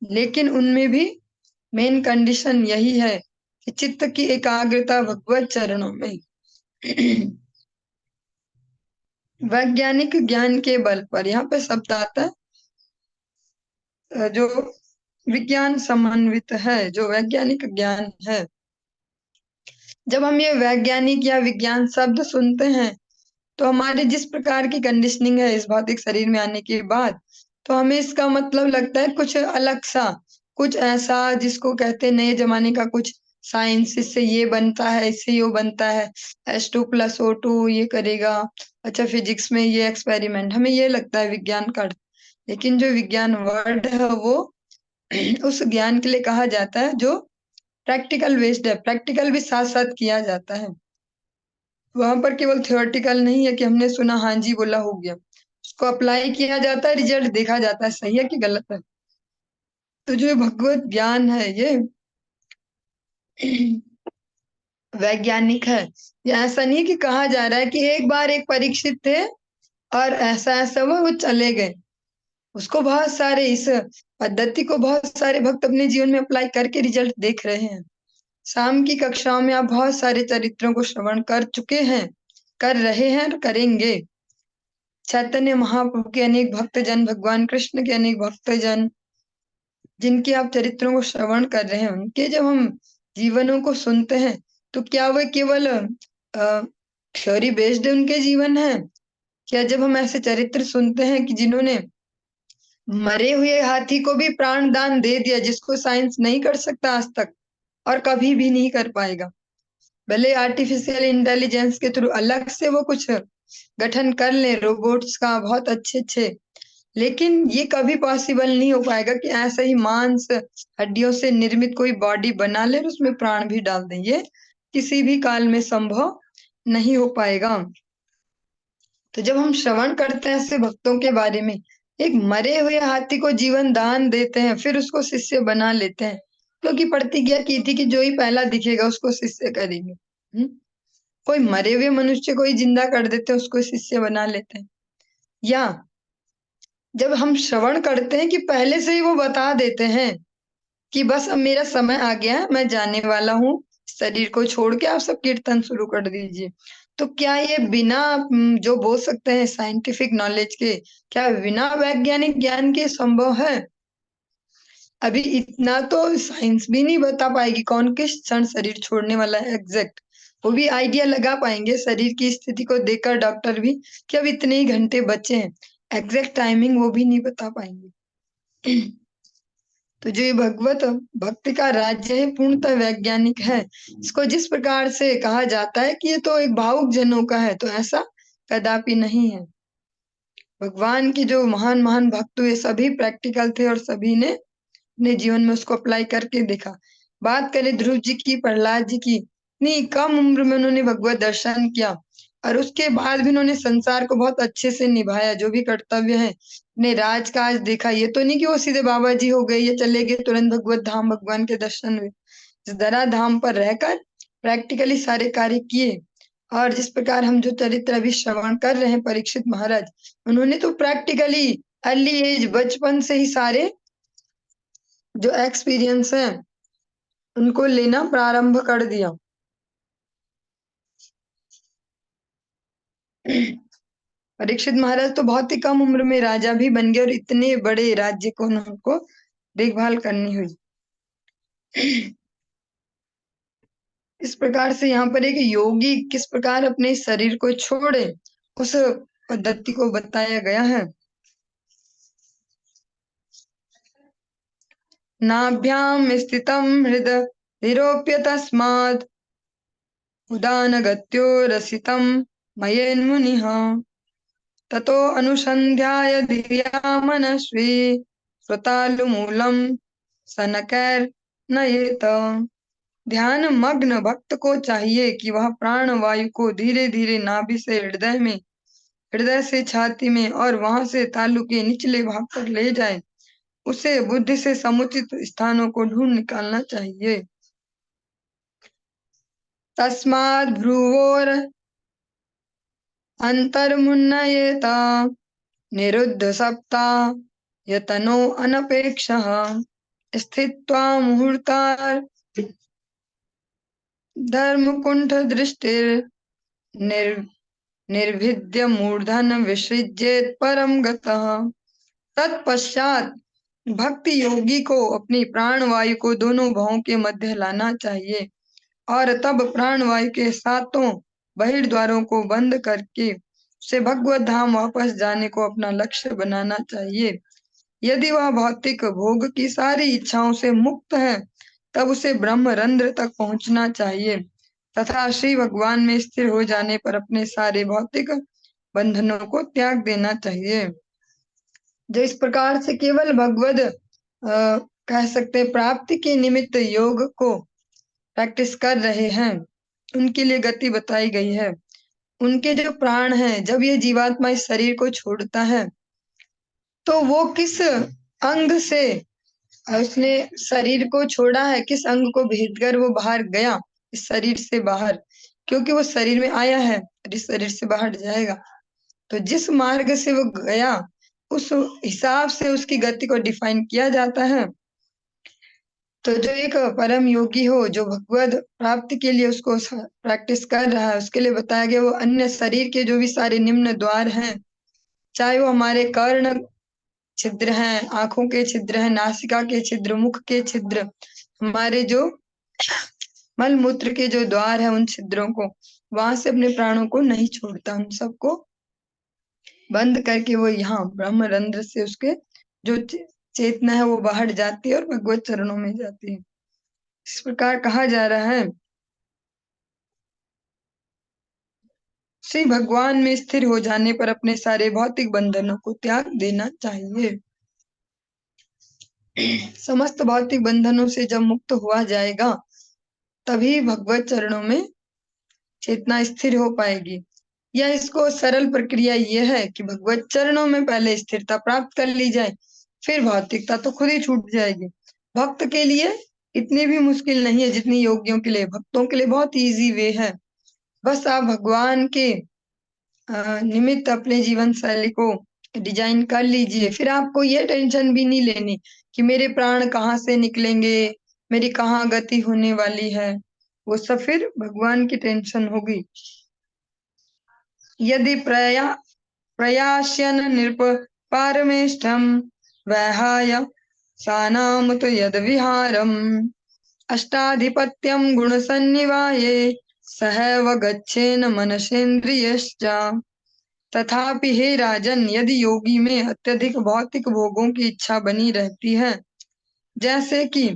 लेकिन उनमें भी मेन कंडीशन यही है कि चित्त की एकाग्रता भगवत चरणों में वैज्ञानिक ज्ञान के बल पर, यहाँ पे शब्द आता है जो विज्ञान समन्वित है, जो वैज्ञानिक ज्ञान है। जब हम ये वैज्ञानिक या विज्ञान शब्द सुनते हैं तो हमारी जिस प्रकार की कंडीशनिंग है इस भौतिक शरीर में आने के बाद, तो हमें इसका मतलब लगता है कुछ अलग सा, कुछ ऐसा जिसको कहते हैं नए जमाने का कुछ साइंस, इससे ये बनता है, इससे ये बनता है, H2+O2 ये करेगा, अच्छा फिजिक्स में ये एक्सपेरिमेंट, हमें ये लगता है विज्ञान का अर्थ। लेकिन जो विज्ञान वर्ड है वो उस ज्ञान के लिए कहा जाता है जो प्रैक्टिकल बेस्ड है, प्रैक्टिकल भी साथ साथ किया जाता है। वहां पर केवल थियोरेटिकल नहीं है कि हमने सुना हाँ जी बोला हो गया, उसको अप्लाई किया जाता है, रिजल्ट देखा जाता है सही है कि गलत है। तो जो भगवत ज्ञान है ये वैज्ञानिक है। ये ऐसा नहीं कि कहा जा रहा है कि एक बार एक परीक्षित थे और ऐसा ऐसा हुआ वो चले गए, उसको बहुत सारे इस पद्धति को बहुत सारे भक्त अपने जीवन में अप्लाई करके रिजल्ट देख रहे हैं। शाम की कक्षाओं में आप बहुत सारे चरित्रों को श्रवण कर चुके हैं, कर रहे हैं और करेंगे। चैतन्य महाप्रभु के अनेक भक्तजन, भगवान कृष्ण के अनेक भक्तजन जिनके आप चरित्रों को श्रवण कर रहे हैं, उनके जब हम जीवनों को सुनते हैं तो क्या वे केवल थ्योरी बेस्ड उनके जीवन है? क्या जब हम ऐसे चरित्र सुनते हैं कि जिन्होंने मरे हुए हाथी को भी प्राण दान दे दिया, जिसको साइंस नहीं कर सकता आज तक और कभी भी नहीं कर पाएगा, भले आर्टिफिशियल इंटेलिजेंस के थ्रू अलग से वो कुछ गठन कर ले रोबोट्स का बहुत अच्छे अच्छे, लेकिन ये कभी पॉसिबल नहीं हो पाएगा कि ऐसे ही मांस हड्डियों से निर्मित कोई बॉडी बना ले और उसमें प्राण भी डाल दें, ये किसी भी काल में संभव नहीं हो पाएगा। तो जब हम श्रवण करते हैं ऐसे भक्तों के बारे में, एक मरे हुए हाथी को जीवन दान देते हैं फिर उसको शिष्य बना लेते हैं, क्योंकि प्रतिज्ञा की थी कि जो ही पहला दिखेगा उसको शिष्य करेंगे। कोई मरे हुए मनुष्य को ही जिंदा कर देते हैं, उसको शिष्य बना लेते हैं। या जब हम श्रवण करते हैं कि पहले से ही वो बता देते हैं कि बस अब मेरा समय आ गया है, मैं जाने वाला हूँ, शरीर को छोड़ के आप सब कीर्तन शुरू कर दीजिए। तो क्या ये बिना जो बोल सकते हैं साइंटिफिक नॉलेज के, क्या बिना वैज्ञानिक ज्ञान के संभव है? अभी इतना तो साइंस भी नहीं बता पाएगी कौन किस क्षण शरीर छोड़ने वाला है एग्जैक्ट। वो भी आइडिया लगा पाएंगे शरीर की स्थिति को देखकर डॉक्टर भी कि अब इतने ही घंटे बचे हैं, एग्जैक्ट टाइमिंग वो भी नहीं बता पाएंगे। तो जो ये भगवत भक्ति का राज्य है पूर्णतः वैज्ञानिक है। इसको जिस प्रकार से कहा जाता है कि ये तो एक भावुक जनों का है, तो ऐसा कदापि नहीं है। भगवान की जो महान महान भक्त हुए सभी प्रैक्टिकल थे और सभी ने अपने जीवन में उसको अप्लाई करके देखा। बात करें ध्रुव जी की, प्रहलाद जी की, इतनी कम उम्र में उन्होंने भगवत दर्शन किया और उसके बाद भी उन्होंने संसार को बहुत अच्छे से निभाया। जो भी कर्तव्य है ने राजकाज देखा। ये तो नहीं कि वो सीधे बाबा जी हो गए या चले गए तुरंत भगवत धाम, भगवान के दर्शन हुए। इस धरा धाम पर रहकर प्रैक्टिकली सारे कार्य किए। और जिस प्रकार हम जो चरित्र अभी श्रवण कर रहे हैं परीक्षित महाराज, उन्होंने तो प्रैक्टिकली अर्ली एज, बचपन से ही सारे जो एक्सपीरियंस है उनको लेना प्रारंभ कर दिया। परीक्षित महाराज तो बहुत ही कम उम्र में राजा भी बन गए और इतने बड़े राज्य को उनको देखभाल करनी हुई। इस प्रकार से यहाँ पर एक योगी किस प्रकार अपने शरीर को छोड़े उस पद्धति को बताया गया है। नाभ्याम स्थितम हृदय निरोप्य तस्मात् उदानगत्यो रसितम मयेन्मुनिः ततो अनुसंध्याय धिया मनस्वी श्रुतालुमूलम सनकैर्नयेत। ध्यान मग्न भक्त को चाहिए कि वह प्राण वायु को धीरे धीरे नाभि से हृदय में, हृदय से छाती में और वहां से तालु के निचले भाग तक ले जाए। उसे बुद्धि से समुचित स्थानों को ढूंढ निकालना चाहिए। तस्माद् भ्रुवोर अंतर्मुन्नयेत निरुद्ध सप्ता यतनो अनपेक्षः स्थित्वा मुहूर्तार धर्मकुंठ दृष्टिर निर्भिद्य मूर्धन विसृज्येत परम गतः। तत्पश्चात भक्ति योगी को अपनी प्राण वायु को दोनों भवों के मध्य लाना चाहिए और तब प्राण वायु के सातों बहिर्द्वारों को बंद करके उसे भगवत धाम वापस जाने को अपना लक्ष्य बनाना चाहिए। यदि वह भौतिक भोग की सारी इच्छाओं से मुक्त है तब उसे ब्रह्मरंध्र तक पहुंचना चाहिए तथा श्री भगवान में स्थिर हो जाने पर अपने सारे भौतिक बंधनों को त्याग देना चाहिए। जो इस प्रकार से केवल भगवद कह सकते हैं प्राप्ति के निमित्त योग को प्रैक्टिस कर रहे हैं उनके लिए गति बताई गई है। उनके जो प्राण हैं, जब ये जीवात्मा इस शरीर को छोड़ता है तो वो किस अंग से उसने शरीर को छोड़ा है, किस अंग को भेदकर वो बाहर गया इस शरीर से बाहर, क्योंकि वो शरीर में आया है और इस शरीर से बाहर जाएगा। तो जिस मार्ग से वो गया उस हिसाब से उसकी गति को डिफाइन किया जाता है। तो जो एक परम योगी हो जो भगवद प्राप्ति के लिए उसको प्रैक्टिस कर रहा है, उसके लिए बताया गया वो अन्य शरीर के जो भी सारे निम्न द्वार हैं, चाहे वो हमारे कर्ण छिद्र हैं, आंखों के छिद्र हैं, नासिका के छिद्र, मुख के छिद्र, हमारे जो मल मूत्र के जो द्वार है उन छिद्रों को वहां से अपने प्राणों को नहीं छोड़ता। उन सबको बंद करके वो यहाँ ब्रह्मरंध्र से उसके जो चेतना है वो बाहर जाती है और भगवत चरणों में जाती है। इस प्रकार कहा जा रहा है श्री भगवान में स्थिर हो जाने पर अपने सारे भौतिक बंधनों को त्याग देना चाहिए। समस्त भौतिक बंधनों से जब मुक्त हुआ जाएगा तभी भगवत चरणों में चेतना स्थिर हो पाएगी। या इसको सरल प्रक्रिया यह है कि भगवत चरणों में पहले स्थिरता प्राप्त कर ली जाए, फिर भौतिकता तो खुद ही छूट जाएगी। भक्त के लिए इतनी भी मुश्किल नहीं है जितनी योगियों के लिए। भक्तों के लिए बहुत इजी वे है। बस आप भगवान के निमित्त अपने जीवन शैली को डिजाइन कर लीजिए, फिर आपको ये टेंशन भी नहीं लेनी कि मेरे प्राण कहाँ से निकलेंगे, मेरी कहाँ गति होने वाली है। वो सब फिर भगवान की टेंशन होगी। यदि प्रयास्यन नृप पारमेष्ठम वैहाय सानामुत यद विहारम अष्टाधिपत्यम गुण सन्निवाये सहैव गच्छेन मनसेन्द्रियश्च। तथापि हे राजन, यदि योगी में अत्यधिक भौतिक भोगों की इच्छा बनी रहती है जैसे कि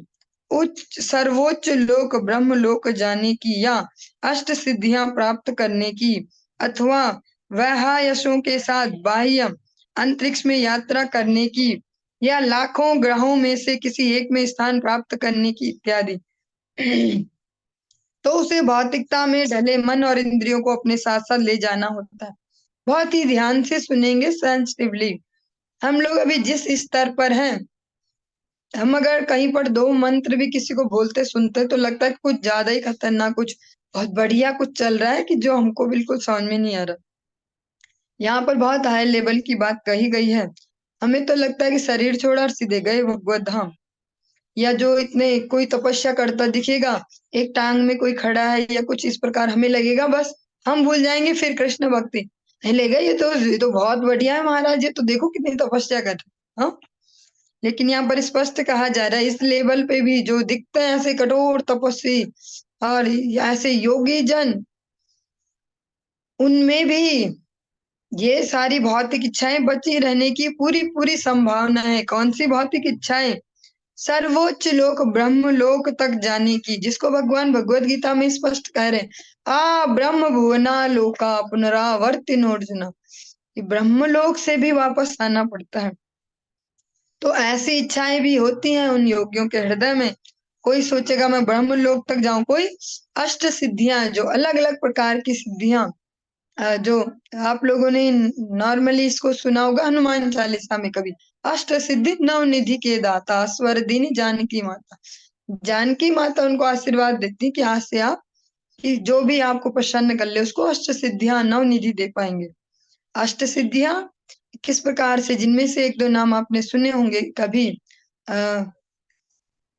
उच्च सर्वोच्च लोक ब्रह्म लोक जाने की, या अष्ट सिद्धियां प्राप्त करने की, अथवा वहायसों के साथ बाह्य अंतरिक्ष में यात्रा करने की, या लाखों ग्रहों में से किसी एक में स्थान प्राप्त करने की इत्यादि। तो उसे भौतिकता में ढले मन और इंद्रियों को अपने साथ साथ ले जाना होता है। बहुत ही ध्यान से सुनेंगे, सेंसिटिवली। हम लोग अभी जिस स्तर पर हैं, हम अगर कहीं पर दो मंत्र भी किसी को बोलते सुनते तो लगता है कि कुछ ज्यादा ही खतरनाक, कुछ बहुत बढ़िया कुछ चल रहा है कि जो हमको बिल्कुल समझ में नहीं आ रहा। यहाँ पर बहुत हाई लेवल की बात कही गई है। हमें तो लगता है कि शरीर छोड़ा और सीधे गए भगवत धाम। या जो इतने कोई तपस्या करता दिखेगा, एक टांग में कोई खड़ा है या कुछ इस प्रकार, हमें लगेगा बस हम भूल जाएंगे फिर कृष्ण भक्ति। नहीं लगेगा ये तो बहुत बढ़िया है महाराज, ये तो देखो कितनी तपस्या कर रहे हैं। हाँ, लेकिन यहाँ पर स्पष्ट कहा जा रहा है इस लेवल पे भी जो दिखते हैं ऐसे कठोर तपस्वी और ऐसे योगी जन, उनमें भी ये सारी भौतिक इच्छाएं बची रहने की पूरी पूरी संभावना है। कौन सी भौतिक इच्छाएं? सर्वोच्च लोक ब्रह्म लोक तक जाने की, जिसको भगवान भगवत गीता में स्पष्ट कह रहे हैं, आ ब्रह्म भुवना लोका पुनरावर्तिनोर्जुन। ब्रह्म लोक से भी वापस आना पड़ता है। तो ऐसी इच्छाएं भी होती हैं उन योगियों के हृदय में। कोई सोचेगा मैं ब्रह्म लोक तक जाऊं, कोई अष्ट सिद्धियां, जो अलग अलग प्रकार की सिद्धियां, जो आप लोगों ने नॉर्मली इसको सुना होगा हनुमान चालीसा में कभी, अष्ट सिद्धि नव निधि के दाता स्वर दीनी जानकी माता। जानकी माता उनको आशीर्वाद देती कि आज से आप कि जो भी आपको प्रसन्न कर ले उसको अष्ट सिद्धियां नव निधि दे पाएंगे। अष्ट सिद्धियां किस प्रकार से, जिनमें से एक दो नाम आपने सुने होंगे कभी, अः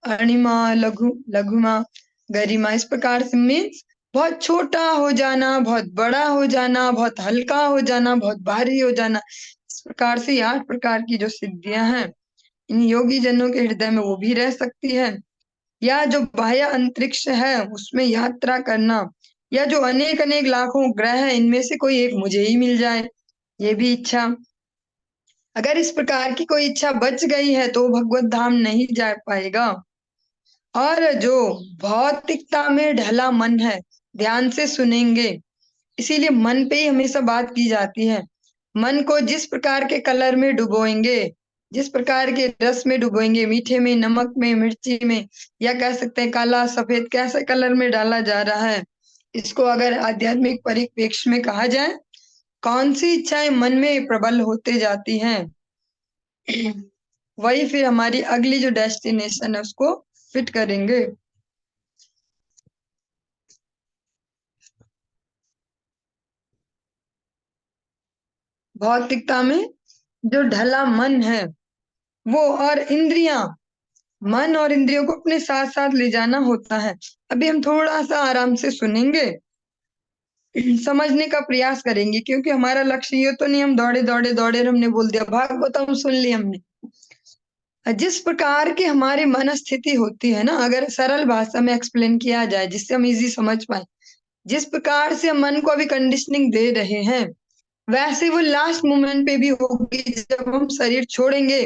अणिमा, लघु लघुमा, गरिमा, इस प्रकार से मीन्स बहुत छोटा हो जाना, बहुत बड़ा हो जाना, बहुत हल्का हो जाना, बहुत भारी हो जाना। इस प्रकार से 8 प्रकार की जो सिद्धियां हैं इन योगी जनों के हृदय में वो भी रह सकती है। या जो बाह्य अंतरिक्ष है उसमें यात्रा करना, या जो अनेक अनेक लाखों ग्रह है इनमें से कोई एक मुझे ही मिल जाए, ये भी इच्छा। अगर इस प्रकार की कोई इच्छा बच गई है तो भगवत धाम नहीं जा पाएगा। और जो भौतिकता में ढला मन है, ध्यान से सुनेंगे, इसीलिए मन पे ही हमेशा बात की जाती है। मन को जिस प्रकार के कलर में डुबोएंगे, जिस प्रकार के रस में डुबोएंगे, मीठे में, नमक में, मिर्ची में, या कह सकते हैं काला सफेद, कैसे कलर में डाला जा रहा है, इसको अगर आध्यात्मिक परिप्रेक्ष्य में कहा जाए, कौन सी इच्छाएं मन में प्रबल होते जाती हैं, वही फिर हमारी अगली जो डेस्टिनेशन है उसको फिट करेंगे। भौतिकता में जो ढला मन है वो, और इंद्रियां, मन और इंद्रियों को अपने साथ साथ ले जाना होता है। अभी हम थोड़ा सा आराम से सुनेंगे, समझने का प्रयास करेंगे, क्योंकि हमारा लक्ष्य ये तो नहीं हम दौड़े दौड़े दौड़े और हमने बोल दिया भागवतम सुन ली हमने। जिस प्रकार की हमारी मन स्थिति होती है ना, अगर सरल भाषा में एक्सप्लेन किया जाए जिससे हम इजी समझ पाए, जिस प्रकार से हम मन को अभी कंडीशनिंग दे रहे हैं, वैसे वो लास्ट मोमेंट पे भी होगी जब हम शरीर छोड़ेंगे।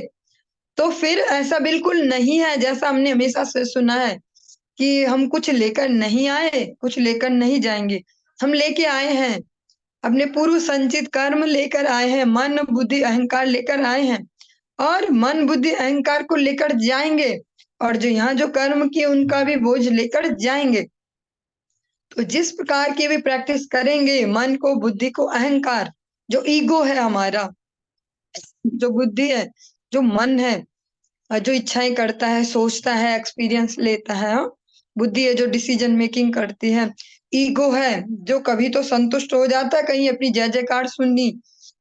तो फिर ऐसा बिल्कुल नहीं है जैसा हमने हमेशा से सुना है कि हम कुछ लेकर नहीं आए, कुछ लेकर नहीं जाएंगे। हम लेके आए हैं, अपने पूर्व संचित कर्म लेकर आए हैं, मन बुद्धि अहंकार लेकर आए हैं, और मन बुद्धि अहंकार को लेकर जाएंगे, और जो यहाँ जो कर्म किए उनका भी बोझ लेकर जाएंगे। तो जिस प्रकार की भी प्रैक्टिस करेंगे, मन को, बुद्धि को, अहंकार, जो ईगो है हमारा, जो बुद्धि है, जो मन है, जो इच्छाएं करता है, सोचता है, एक्सपीरियंस लेता है, हाँ? बुद्धि है जो डिसीजन मेकिंग करती है। ईगो है जो कभी तो संतुष्ट हो जाता है कहीं अपनी जय जयकार सुन ली,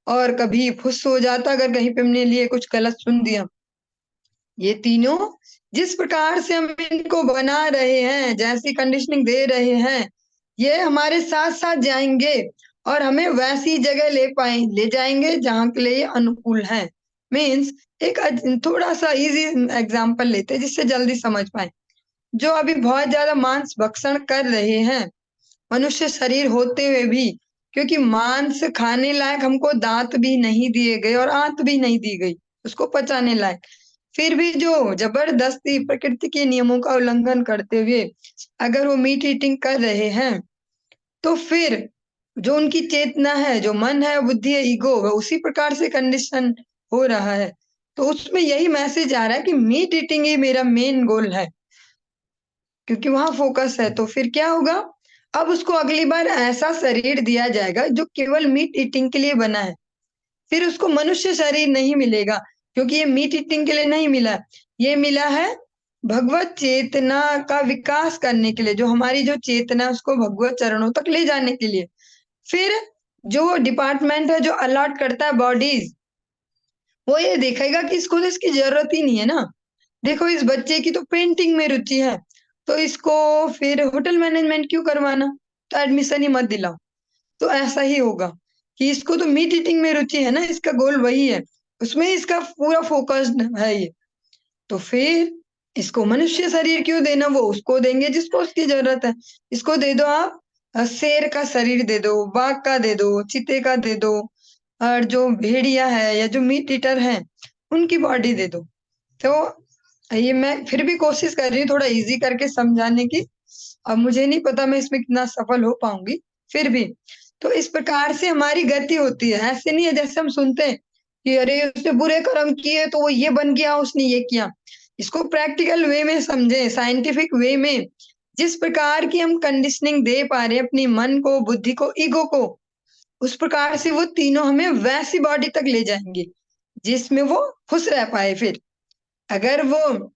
और कभी फुस हो जाता अगर कहीं पे हमने लिए कुछ गलत सुन दिया। ये तीनों जिस प्रकार से हम इनको बना रहे हैं, जैसी कंडीशनिंग दे रहे हैं, ये हमारे साथ साथ जाएंगे और हमें वैसी जगह ले जाएंगे जहां के लिए ये अनुकूल है। मीन्स एक थोड़ा सा इजी एग्जांपल लेते हैं जिससे जल्दी समझ पाए। जो अभी बहुत ज्यादा मांस भक्षण कर रहे हैं, मनुष्य शरीर होते हुए भी, क्योंकि मांस खाने लायक हमको दांत भी नहीं दिए गए और आंत भी नहीं दी गई उसको पचाने लायक, फिर भी जो जबरदस्ती प्रकृति के नियमों का उल्लंघन करते हुए अगर वो मीट ईटिंग कर रहे हैं, तो फिर जो उनकी चेतना है, जो मन है, बुद्धि है, ईगो, वह उसी प्रकार से कंडीशन हो रहा है। तो उसमें यही मैसेज आ रहा है कि मीट ईटिंग ही मेरा मेन गोल है, क्योंकि वहां फोकस है। तो फिर क्या होगा, अब उसको अगली बार ऐसा शरीर दिया जाएगा जो केवल मीट ईटिंग के लिए बना है। फिर उसको मनुष्य शरीर नहीं मिलेगा, क्योंकि ये मीट ईटिंग के लिए नहीं मिला, ये मिला है भगवत चेतना का विकास करने के लिए, जो हमारी जो चेतना है उसको भगवत चरणों तक ले जाने के लिए। फिर जो डिपार्टमेंट है जो अलॉट करता है बॉडीज, वो ये देखेगा कि इसको तो इसकी जरूरत ही नहीं है ना। देखो इस बच्चे की तो पेंटिंग में रुचि है, तो इसको फिर होटल मैनेजमेंट क्यों करवाना, तो एडमिशन ही मत दिलाओ। तो ऐसा ही होगा कि इसको तो मीट ईटिंग में रुचि है ना, इसका गोल वही है, उसमें इसका पूरा फोकस्ड है ये। तो फिर इसको मनुष्य शरीर क्यों देना, वो उसको देंगे जिसको उसकी जरूरत है। इसको दे दो आप शेर का शरीर दे दो, बाघ का दे दो, चीते का दे दो, और जो भेड़िया है या जो मीट ईटर है उनकी बॉडी दे दो। तो ये मैं फिर भी कोशिश कर रही हूँ थोड़ा इजी करके समझाने की। अब मुझे नहीं पता मैं इसमें कितना सफल हो पाऊंगी, फिर भी। तो इस प्रकार से हमारी गति होती है, ऐसे नहीं है जैसे हम सुनते हैं कि अरे उसने बुरे कर्म किए तो वो ये बन गया, उसने ये किया। इसको प्रैक्टिकल वे में समझे, साइंटिफिक वे में। जिस प्रकार की हम कंडीशनिंग दे पा रहे हैं अपनी मन को, बुद्धि को, ईगो को, उस प्रकार से वो तीनों हमें वैसी बॉडी तक ले जाएंगे जिसमें वो खुश रह पाए। फिर अगर वो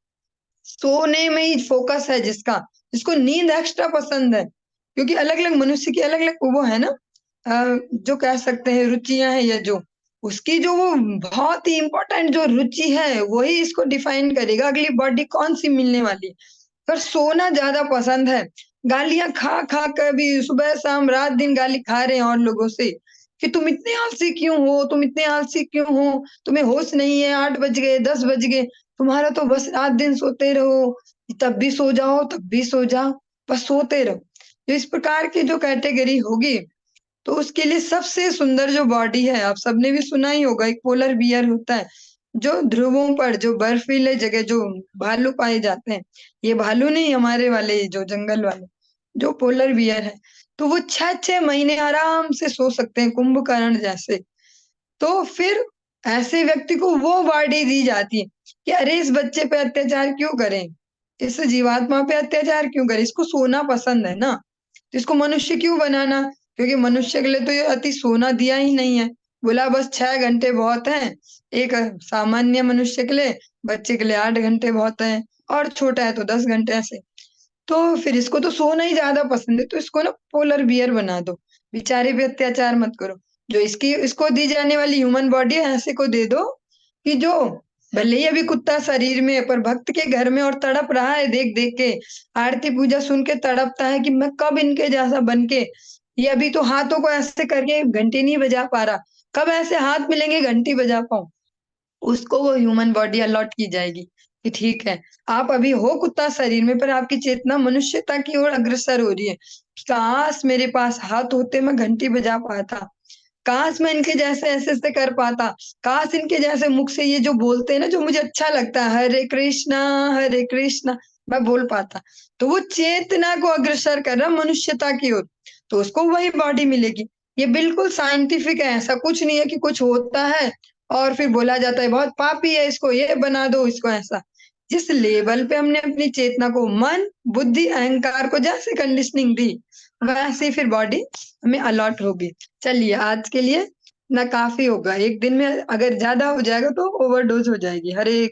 सोने में ही फोकस है, जिसको नींद एक्स्ट्रा पसंद है, क्योंकि अलग अलग मनुष्य की अलग अलग वो है ना, जो कह सकते हैं रुचियां हैं, या जो उसकी जो वो बहुत ही इंपॉर्टेंट जो रुचि है वही इसको डिफाइन करेगा अगली बॉडी कौन सी मिलने वाली है। पर सोना ज्यादा पसंद है, गालियां खा खा कर भी सुबह शाम रात दिन गाली खा रहे हैं और लोगों से कि तुम इतने आलसी क्यों हो, तुम इतने आलसी क्यों हो, तुम्हें होश नहीं है, 8 बज गए, 10 बज गए, तुम्हारा तो बस रात दिन सोते रहो, तब भी सो जाओ, तब भी सो जाओ, बस सोते रहो। तो इस प्रकार की जो कैटेगरी होगी, तो उसके लिए सबसे सुंदर जो बॉडी है, आप सबने भी सुना ही होगा, एक पोलर बियर होता है, जो ध्रुवों पर, जो बर्फीले जगह जो भालू पाए जाते हैं, ये भालू नहीं, हमारे वाले जो जंगल वाले, जो पोलर बियर है, तो वो 6-6 महीने आराम से सो सकते हैं, कुंभकर्ण जैसे। तो फिर ऐसे व्यक्ति को वो बॉडी दी जाती है कि अरे इस बच्चे पे अत्याचार क्यों करें, इस जीवात्मा पे अत्याचार क्यों करें, इसको सोना पसंद है ना, तो इसको मनुष्य क्यों बनाना, क्योंकि मनुष्य के लिए तो ये अति सोना दिया ही नहीं है। बोला बस 6 घंटे बहुत है एक सामान्य मनुष्य के लिए, बच्चे के लिए 8 घंटे बहुत है, और छोटा है तो 10 घंटे ऐसे। तो फिर इसको तो सोना ही ज्यादा पसंद है, तो इसको ना पोलर बियर बना दो, बेचारे पे अत्याचार मत करो। जो इसकी इसको दी जाने वाली ह्यूमन बॉडी है ऐसे को दे दो कि जो भले ही अभी कुत्ता शरीर में है, पर भक्त के घर में और तड़प रहा है देख देख के, आरती पूजा सुन के तड़पता है कि मैं कब इनके जैसा बन के, ये अभी तो हाथों को ऐसे करके घंटी नहीं बजा पा रहा, कब ऐसे हाथ मिलेंगे घंटी बजा पाऊं। उसको वो ह्यूमन बॉडी अलॉट की जाएगी कि ठीक है, आप अभी हो कुत्ता शरीर में, पर आपकी चेतना मनुष्यता की ओर अग्रसर हो रही है। काश मेरे पास हाथ होते, मैं घंटी बजा पाता, काश मैं इनके जैसे ऐसे ऐसे कर पाता, काश इनके जैसे मुख से ये जो बोलते हैं ना, जो मुझे अच्छा लगता है, हरे कृष्णा, मैं बोल पाता। तो वो चेतना को अग्रसर कर रहा मनुष्यता की ओर, तो उसको वही बॉडी मिलेगी। ये बिल्कुल साइंटिफिक है, ऐसा कुछ नहीं है कि कुछ होता है और फिर बोला जाता है बहुत पापी है, इसको ये बना दो, इसको ऐसा। जिस लेवल पे हमने अपनी चेतना को, मन, बुद्धि, अहंकार को जैसे कंडीशनिंग दी, वैसे ही फिर बॉडी हमें अलॉट होगी। चलिए आज के लिए ना काफी होगा, एक दिन में अगर ज्यादा हो जाएगा तो ओवरडोज हो जाएगी। हरे